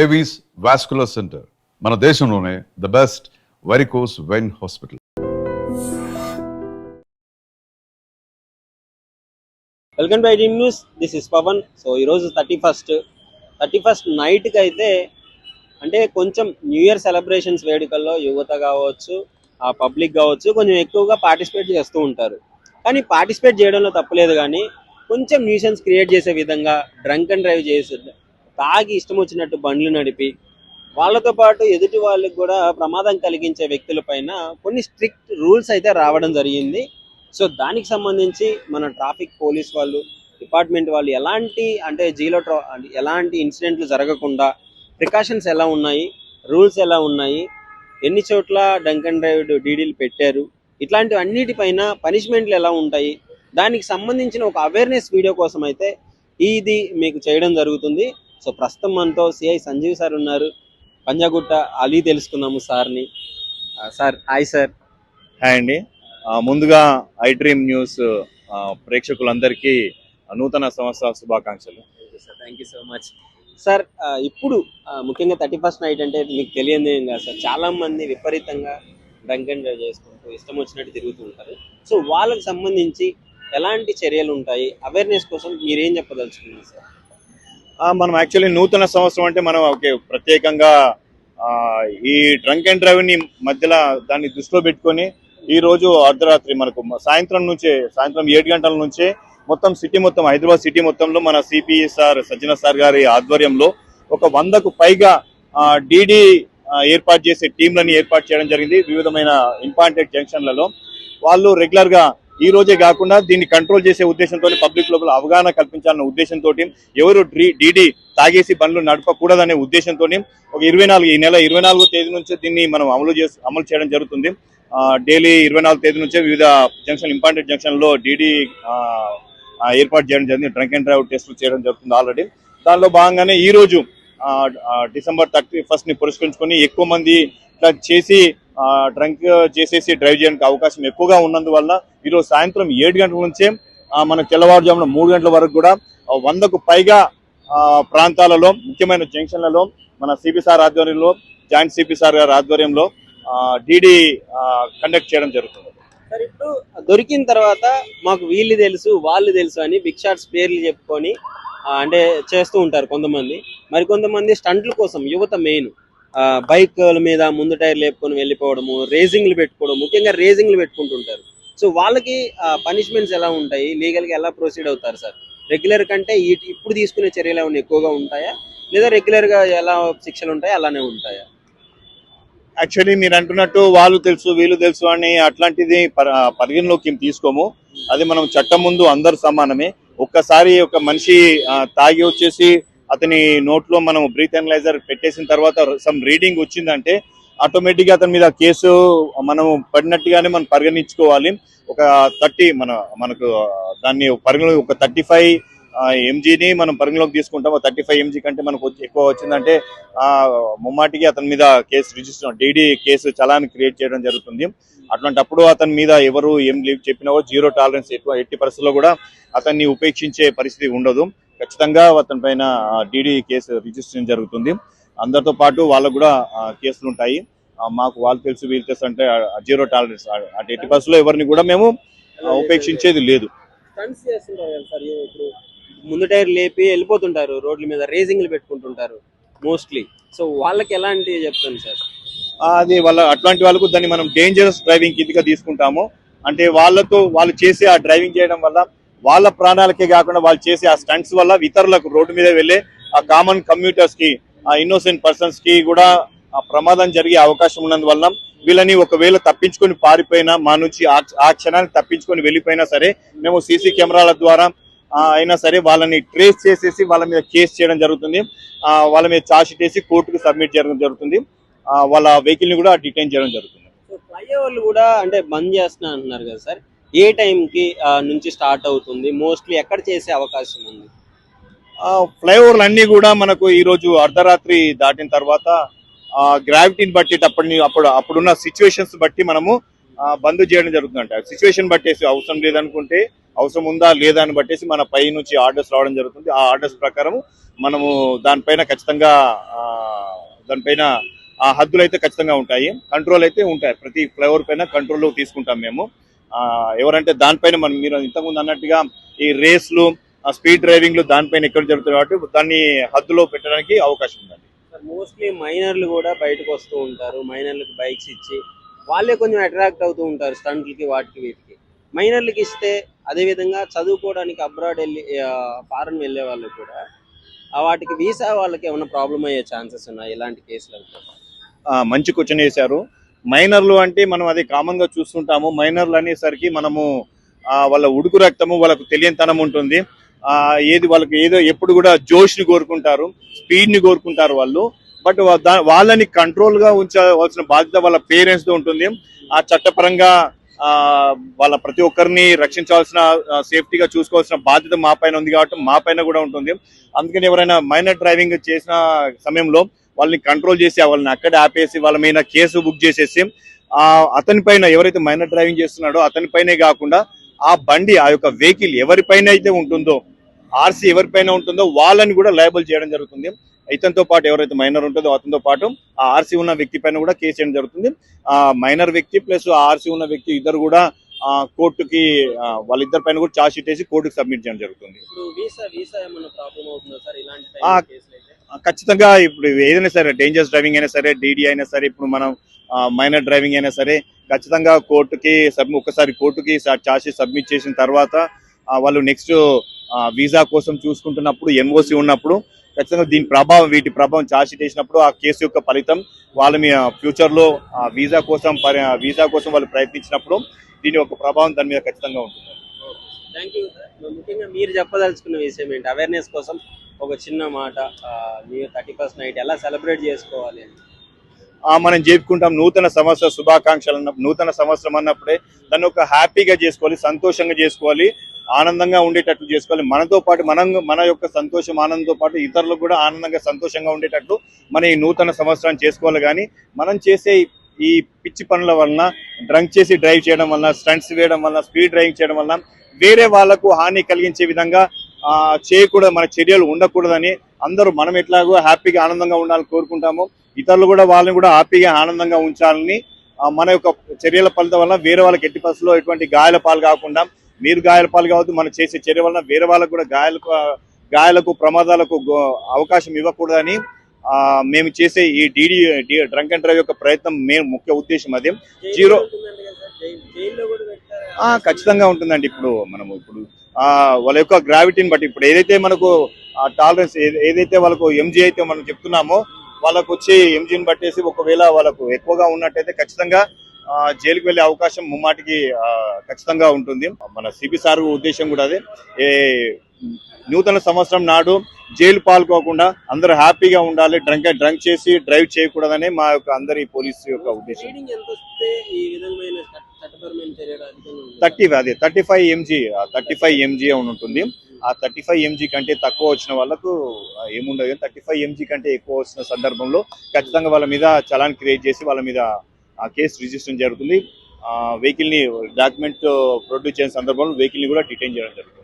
Avis vascular centre మన దేశంలోనే the best varicose vein hospital. Welcome to iDream news. This is Pavan. So ఈరోజు 31st నైట్కి అయితే అంటే కొంచెం న్యూ ఇయర్ సెలబ్రేషన్స్ వేడుకల్లో యువత కావచ్చు, పబ్లిక్ కావచ్చు, కొంచెం ఎక్కువగా పార్టిసిపేట్ చేస్తూ ఉంటారు. కానీ పార్టిసిపేట్ చేయడంలో తప్పులేదు, కానీ కొంచెం న్యూసెన్స్ క్రియేట్ చేసే విధంగా డ్రంక్ అండ్ డ్రైవ్ చేసి తాగి ఇష్టం వచ్చినట్టు బండ్లు నడిపి వాళ్ళతో పాటు ఎదుటి వాళ్ళకి కూడా ప్రమాదం కలిగించే వ్యక్తుల పైన కొన్ని స్ట్రిక్ట్ రూల్స్ అయితే రావడం జరిగింది. సో దానికి సంబంధించి మన ట్రాఫిక్ పోలీస్ వాళ్ళు, డిపార్ట్మెంట్ వాళ్ళు ఎలాంటి ఇన్సిడెంట్లు జరగకుండా ప్రికాషన్స్ ఎలా ఉన్నాయి, రూల్స్ ఎలా ఉన్నాయి, ఎన్ని చోట్ల డ్రంక్ అండ్ డ్రైవ్ డీడీలు పెట్టారు, ఇట్లాంటివి అన్నిటిపైన పనిష్మెంట్లు ఎలా ఉంటాయి, దానికి సంబంధించిన ఒక అవేర్నెస్ వీడియో కోసం అయితే ఇది మీకు చేయడం జరుగుతుంది. సో ప్రస్తుతం మనతో సిఐ సంజీవ్ సార్ ఉన్నారు. పంజాగుట్ట అలీ తెలుసుకున్నాము సార్ని. Sir hi sir. హాయ్ అండి. ముందుగా ఐడ్రీమ్ న్యూస్ ప్రేక్షకులందరికీ నూతన సంవత్సర శుభాకాంక్షలు. Thank you so much sir. ఇప్పుడు ముఖ్యంగా 31st నైట్ అంటే మీకు తెలియదు ఏం కాదు సార్, చాలా మంది విపరీతంగా డ్రంక్ అండ్ డ్రైవ్ చేసుకుంటూ ఇష్టం వచ్చినట్టు తిరుగుతూ ఉంటారు. సో వాళ్ళకి సంబంధించి ఎలాంటి చర్యలు ఉంటాయి, అవేర్నెస్ కోసం మీరేం చెప్పదలుచుకున్నారు సార్? మనం యాక్చువల్లీ నూతన సంవత్సరం అంటే మనం ప్రత్యేకంగా ఈ డ్రంక్ అండ్ డ్రైవ్ ని మధ్యలో దాన్ని దృష్టిలో పెట్టుకొని ఈ రోజు అర్ధరాత్రి మనకు సాయంత్రం 7 గంటల నుంచే మొత్తం హైదరాబాద్ సిటీ మొత్తంలో మన సిపి సార్ సజ్జన సార్ గారి ఆధ్వర్యంలో ఒక 100కు పైగా డీడీ ఏర్పాటు చేసే టీంలని ఏర్పాటు చేయడం జరిగింది. వివిధమైన ఇంపార్టెంట్ జంక్షన్లలో వాళ్ళు రెగ్యులర్ గా ఈ రోజే కాకుండా దీన్ని కంట్రోల్ చేసే ఉద్దేశంతో, పబ్లిక్ లోపల అవగాహన కల్పించాలన్న ఉద్దేశంతో, ఎవరు డీడీ తాగేసి బండ్లు నడపకూడదనే ఉద్దేశంతో ఒక ఈ నెల 24వ తేదీ నుంచి దీన్ని మనం అమలు చేయడం జరుగుతుంది. డైలీ 24వ తేదీ నుంచే వివిధ ఇంపార్టెంట్ జంక్షన్ లో డీడీ ఏర్పాటు చేయడం జరిగింది. డ్రంక్ అండ్ డ్రైవ్ టెస్టులు చేయడం జరుగుతుంది ఆల్రెడీ. దానిలో భాగంగానే ఈ రోజు December 31st ని పురస్కరించుకొని ఎక్కువ మంది ఇట్లా చేసి డ్రంక్ చేసేసి డ్రైవ్ చేయడానికి అవకాశం ఎక్కువగా ఉన్నందువల్ల ఈరోజు సాయంత్రం 7 గంటల నుంచే మన తెల్లవారుజామున 3 గంటల వరకు కూడా 100కు పైగా ప్రాంతాలలో, ముఖ్యమైన జంక్షన్లలో మన సిపిసార్ ఆధ్వర్యంలో, జాయింట్ సిపిసార్ గారి ఆధ్వర్యంలో డీడీ కండక్ట్ చేయడం జరుగుతుంది. సార్ ఇప్పుడు దొరికిన తర్వాత మాకు వీళ్ళు తెలుసు వాళ్ళు తెలుసు అని బిగ్ షాట్స్ పేర్లు చెప్పుకొని అంటే చేస్తూ ఉంటారు కొంతమంది. మరికొంతమంది స్టంట్ల కోసం యువత మెయిన్ బైక్ల మీద ముందు టైర్ లేపుకొని వెళ్ళిపోవడము, రేసింగ్లు పెట్టుకోవడం, ముఖ్యంగా రేసింగ్లు పెట్టుకుంటుంటారు. సో వాళ్ళకి పనిష్మెంట్స్ ఎలా ఉంటాయి, లీగల్గా ఎలా ప్రొసీడ్ అవుతారు సార్? రెగ్యులర్ కంటే ఇప్పుడు తీసుకునే చర్యలు ఏమైనా ఎక్కువగా ఉంటాయా, లేదా రెగ్యులర్గా ఎలా శిక్షలు ఉంటాయా అలానే ఉంటాయా? యాక్చువల్లీ మీరు అంటున్నట్టు వాళ్ళు తెలుసు వీళ్ళు తెలుసు అని అట్లాంటిది పరిగణలోకి తీసుకోము. అది మనం చట్టం ముందు అందరూ సమానమే. ఒక్కసారి ఒక మనిషి తాగి వచ్చేసి అతని నోట్లో మనం బ్రీత్ అనలైజర్ పెట్టేసిన తర్వాత సమ్ రీడింగ్ వచ్చిందంటే ఆటోమేటిక్గా అతని మీద కేసు మనం పడినట్టుగానే మనం పరిగణించుకోవాలి. ఒక 30 మనకు దాన్ని పరిగణ ఒక 35 mgని మనం పరిగణలోకి తీసుకుంటాం. 35 mg కంటే మనకు ఎక్కువ వచ్చిందంటే ముమ్మాటికి అతని మీద కేసు రిజిస్టర్ డీడీ కేసు చలాన్ని క్రియేట్ చేయడం జరుగుతుంది. అట్లాంటప్పుడు అతని మీద ఎవరు ఏం లీవ్ చెప్పినా 0 టాలరెన్స్, ఎట్టి పరిస్థితుల్లో కూడా అతన్ని ఉపేక్షించే పరిస్థితి ఉండదు. ఖచ్చితంగా అతని పైన డీడీ కేసు రిజిస్ట్రేషన్ జరుగుతుంది. అందరితో పాటు వాళ్ళకు కూడా కేసులు ఉంటాయి. మాకు వాళ్ళు తెలుసు వీళ్ళు తెలుసు అంటే 0 టాలరెన్స్, అటు ఎట్టి పరిస్థితుల్లో ఎవరిని కూడా మేము ఉపేక్షించేది లేదు. ముందు టైర్ లేపి వెళ్ళిపోతుంటారు, రోడ్ల మీద రేసింగ్లు పెట్టుకుంటుంటారు మోస్ట్లీ. సో వాళ్ళకి ఎలాంటి చెప్తాను సార్? అది అట్లాంటి వాళ్ళకు దాన్ని మనం డేంజరస్ డ్రైవింగ్ కిందగా తీసుకుంటాము. అంటే వాళ్ళు చేసే ఆ డ్రైవింగ్ చేయడం వల్ల వాళ్ళ ప్రాణాలకే కాకుండా వాళ్ళు చేసే ఆ స్టంట్స్ వల్ల ఇతరులకు రోడ్డు మీద వెళ్ళే ఆ కామన్ కమ్యూటర్స్ కి, ఆ ఇన్నోసెంట్ పర్సన్స్ కి కూడా ప్రమాదం జరిగే అవకాశం ఉన్నందువల్ల వీళ్ళని ఒకవేళ తప్పించుకొని పారిపోయినా, మా నుంచి ఆ క్షణాన్ని తప్పించుకొని వెళ్ళిపోయినా సరే మేము సీసీ కెమెరాల ద్వారా అయినా సరే వాళ్ళని ట్రేస్ చేసేసి వాళ్ళ మీద కేసు చేయడం జరుగుతుంది. వాళ్ళ మీద ఛార్జ్ షీట్ వేసి కోర్టుకు సబ్మిట్ చేయడం జరుగుతుంది. వాళ్ళ వెహికల్ ని కూడా డిటైన్ చేయడం జరుగుతుంది. ఫ్లైఓవర్లు కూడా అంటే బంద్ చేస్తున్నా అంటున్నారు కదా సార్, ఏ టైంకి నుంచి స్టార్ట్ అవుతుంది, మోస్ట్లీ ఎక్కడ చేసే అవకాశం ఉంది? ఫ్లైఓవర్లు అన్ని కూడా మనకు ఈ రోజు అర్ధరాత్రి దాటిన తర్వాత గ్రావిటీని బట్టి అప్పుడున్న సిచ్యువేషన్స్ బట్టి మనము బంద్ చేయడం జరుగుతుందంట. సిచ్యువేషన్ బట్టేసి అవసరం లేదనుకుంటే అవసరం ఉందా లేదా అని బట్టేసి మన పై నుంచి ఆర్డర్స్ రావడం జరుగుతుంది. ఆ ఆర్డర్స్ ప్రకారం మనము దానిపైన ఖచ్చితంగా దానిపైన ఆ హద్దులు అయితే ఖచ్చితంగా ఉంటాయి, కంట్రోల్ అయితే ఉంటాయి. ప్రతి ఫ్లైఓవర్ పైన కంట్రోల్లో తీసుకుంటాం మేము. ఎవరంటే దానిపైన మనం మీరు ఇంతకుముందు అన్నట్టుగా ఈ రేస్లు స్పీడ్ డ్రైవింగ్లు దానిపైన ఎక్కడ జరుగుతుంది కాబట్టి దాన్ని హద్దులో పెట్టడానికి అవకాశం ఉందండి. మోస్ట్లీ మైనర్లు కూడా బయటకు వస్తూ ఉంటారు, మైనర్లకు బైక్స్ ఇచ్చి వాళ్ళే కొంచెం అట్రాక్ట్ అవుతూ ఉంటారు స్టంట్లకి వాటికి వీటికి. మైనర్లకి ఇస్తే అదేవిధంగా చదువుకోవడానికి అబ్రాడ్ వెళ్ళి ఫారెన్ వెళ్ళే వాళ్ళు కూడా వాటికి వీసా వాళ్ళకి ఏమైనా ప్రాబ్లం అయ్యే ఛాన్సెస్ ఉన్నాయి ఇలాంటి కేసులతో? మంచి క్వశ్చన్ వేశారు. మైనర్లు అంటే మనం అది కామన్ గా చూస్తుంటాము. మైనర్లు అనేసరికి మనము వాళ్ళ ఉడుకు రక్తము, వాళ్ళకు తెలియనితనం ఉంటుంది. ఏది వాళ్ళకి ఏదో ఎప్పుడు కూడా జోష్ ని కోరుకుంటారు, స్పీడ్ ని కోరుకుంటారు వాళ్ళు. బట్ వాళ్ళని కంట్రోల్ గా ఉంచవలసిన బాధ్యత వాళ్ళ పేరెంట్స్ తో ఉంటుంది. ఆ చట్టపరంగా వాళ్ళ ప్రతి ఒక్కరిని రక్షించాల్సిన, సేఫ్టీగా చూసుకోవాల్సిన బాధ్యత మా పైన ఉంది కాబట్టి మా పైన కూడా ఉంటుంది. అందుకని ఎవరైనా మైనర్ డ్రైవింగ్ చేసిన సమయంలో వాళ్ళని కంట్రోల్ చేసి వాళ్ళని అక్కడే ఆపేసి వాళ్ళ మీద కేసు బుక్ చేసేసి అతని పైన, ఎవరైతే మైనర్ డ్రైవింగ్ చేస్తున్నాడో అతని పైనే కాకుండా ఆ బండి, ఆ యొక్క వెహికల్ ఎవరిపైన అయితే ఉంటుందో, ఆర్సీ ఎవరిపైన ఉంటుందో వాళ్ళని కూడా లయబుల్ చేయడం జరుగుతుంది. ఇతనితో పాటు ఎవరైతే మైనర్ ఉంటుందో అతనితో పాటు ఆ ఆర్సీ ఉన్న వ్యక్తి పైన కూడా కేసు చేయడం జరుగుతుంది. ఆ మైనర్ వ్యక్తి ప్లస్ ఆర్సీ ఉన్న వ్యక్తి ఇద్దరు కూడా కోర్టుకి, వాళ్ళిద్దరి పైన కూడా ఛార్జ్ షీట్ వేసి కోర్టుకి సబ్మిట్ చేయడం జరుగుతుంది. ఖచ్చితంగా ఇప్పుడు ఏదైనా సరే, డేంజరస్ డ్రైవింగ్ అయినా సరే, డీడీ అయినా సరే, ఇప్పుడు మనం మైనర్ డ్రైవింగ్ అయినా సరే ఖచ్చితంగా కోర్టుకి ఒకసారి కోర్టుకి ఛార్జ్ షీట్ సబ్మిట్ చేసిన తర్వాత వాళ్ళు నెక్స్ట్ వీసా కోసం చూసుకుంటున్నప్పుడు, ఎన్ఓసి ఉన్నప్పుడు ఖచ్చితంగా వీటి ప్రభావం ఛార్జ్ షీట్ వేసినప్పుడు ఆ కేసు యొక్క ఫలితం వాళ్ళ మీ ఫ్యూచర్ లో వీసా కోసం వాళ్ళు ప్రయత్నించినప్పుడు దీని యొక్క ప్రభావం దాని మీద ఖచ్చితంగా ఉంటుంది. Thank you sir. ముఖ్యంగా మీరు చెప్పదలుచుకున్న విషయం ఏంటి? అవేర్నెస్ కోసం ఒక చిన్న మాట, మీరు 31st నైట్ ఎలా సెలబ్రేట్ చేసుకోవాలి అని? మనం జరుపుకుంటాం నూతన సంవత్సర శుభాకాంక్షలు. నూతన సంవత్సరం అన్నప్పుడే దాన్ని ఒక హ్యాపీగా చేసుకోవాలి, సంతోషంగా చేసుకోవాలి, ఆనందంగా ఉండేటట్లు చేసుకోవాలి. మనతో పాటు మన యొక్క సంతోషం, ఆనందంతో పాటు ఇతరులకు కూడా ఆనందంగా సంతోషంగా ఉండేటట్లు మన ఈ నూతన సంవత్సరాన్ని చేసుకోవాలి. కానీ మనం చేసే ఈ పిచ్చి పనుల వలన, డ్రంక్ చేసి డ్రైవ్ చేయడం వలన, స్టంట్స్ వేయడం వలన, స్పీడ్ డ్రైవింగ్ చేయడం వలన వేరే వాళ్లకు హాని కలిగించే విధంగా చేయకూడదు, మన చర్యలు ఉండకూడదని అందరూ మనం ఎట్లాగో హ్యాపీగా ఆనందంగా ఉండాలని కోరుకుంటాము. ఇతరులు కూడా వాళ్ళని కూడా హ్యాపీగా ఆనందంగా ఉంచాలని, మన యొక్క చర్యల ఫలితం వల్ల వేరే వాళ్ళకి ఎట్టి పరిస్థితుల్లో ఎటువంటి గాయాల పాలు కాకుండా, మీరు గాయాల పాలు కావద్దు, మనం చేసే చర్య వలన వేరే వాళ్ళకు కూడా గాయాలకు ప్రమాదాలకు అవకాశం ఇవ్వకూడదని మేము చేసే ఈ డ్రంక్ అండ్ డ్రైవ్ యొక్క ప్రయత్నం ముఖ్య ఉద్దేశం అదే. ఖచ్చితంగా ఉంటుందండి. ఇప్పుడు వాళ్ళ యొక్క గ్రావిటీని బట్టి, ఇప్పుడు ఏదైతే మనకు టాలరెన్స్ ఏదైతే వాళ్ళకు ఎంజీ అయితే మనం చెప్తున్నామో, వాళ్ళకు వచ్చే ఎంజీని బట్టేసి ఒకవేళ వాళ్ళకు ఎక్కువగా ఉన్నట్టయితే ఖచ్చితంగా జైలుకి వెళ్లే అవకాశం ముమ్మాటికి ఖచ్చితంగా ఉంటుంది. మన సిబి సార్ ఉద్దేశం కూడా అదే. నూతన సంవత్సరం నాడు జైలు పాల్కోకుండా అందరూ హ్యాపీగా ఉండాలి, డ్రంక్ చేసి డ్రైవ్ చేయకూడదనే మా యొక్క అందరి పోలీసు యొక్క ఉద్దేశం. 35 ఎంజీ అని ఉంటుంది. ఆ 35 ఎంజీ కంటే తక్కువ వచ్చిన వాళ్ళకు ఏముండదు. 35 ఎంజీ కంటే ఎక్కువ వచ్చిన సందర్భంలో ఖచ్చితంగా వాళ్ళ మీద చలాన్ క్రియేట్ చేసి వాళ్ళ మీద కేసు రిజిస్టర్ జరుగుతుంది. వెహికల్ ని డాక్యుమెంట్ ప్రొడ్యూస్ చేసిన సందర్భంలో వెహికల్ ని కూడా డిటైన్ చేయడం జరుగుతుంది.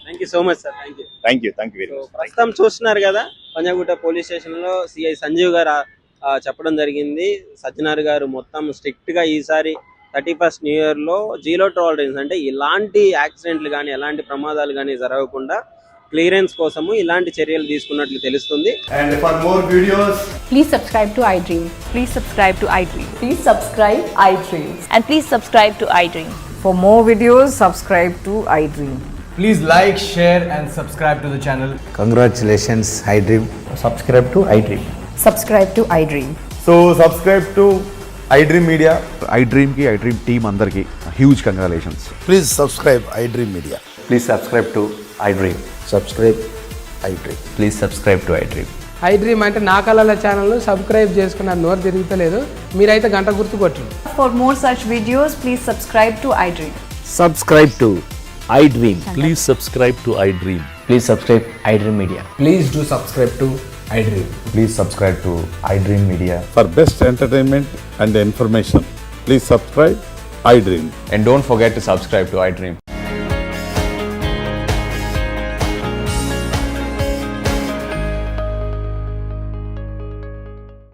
Thank you so much sir. Thank you very much. ప్రస్తుతం చూస్తున్నారు కదా, పంజాగుట్ట పోలీస్ స్టేషన్ లో సిఐ సంజీవ్ గారు చెప్పడం జరిగింది. సజ్జనార్ గారు మొత్తం స్ట్రిక్ట్ గా ఈసారి 31st న్యూ ఇయర్ లో 0 టాలరెన్స్, అంటే ఇలాంటి యాక్సిడెంట్లు కానీ ఎలాంటి ప్రమాదాలు కానీ జరగకుండా క్లియరెన్స్ కోసము ఇలాంటి చర్యలు తీసుకున్నట్లు తెలుస్తుంది. And for more videos, please subscribe to iDream. Please subscribe to iDream. Please subscribe iDream. And please subscribe to iDream. For more videos, subscribe to iDream. Please like, share and subscribe to the channel. Congratulations, iDream. Subscribe to iDream. Subscribe to iDream. So subscribe to iDream Media. iDream team అందరికి huge congratulations. Please subscribe iDream Media. Please subscribe to iDream. Subscribe iDream. Please subscribe to iDream. iDream అంటే నా కళల channel subscribe చేసుకున్న నోరు తిరుగుతలేదు, మీరైతే గంట గుర్తు కొట్టండి. For more such videos, please subscribe to iDream. Subscribe to iDream. Please subscribe to iDream. Please subscribe iDream Media. Please do subscribe to iDream. Please subscribe to iDream Media. For best entertainment and information, please subscribe iDream. And don't forget to subscribe to iDream.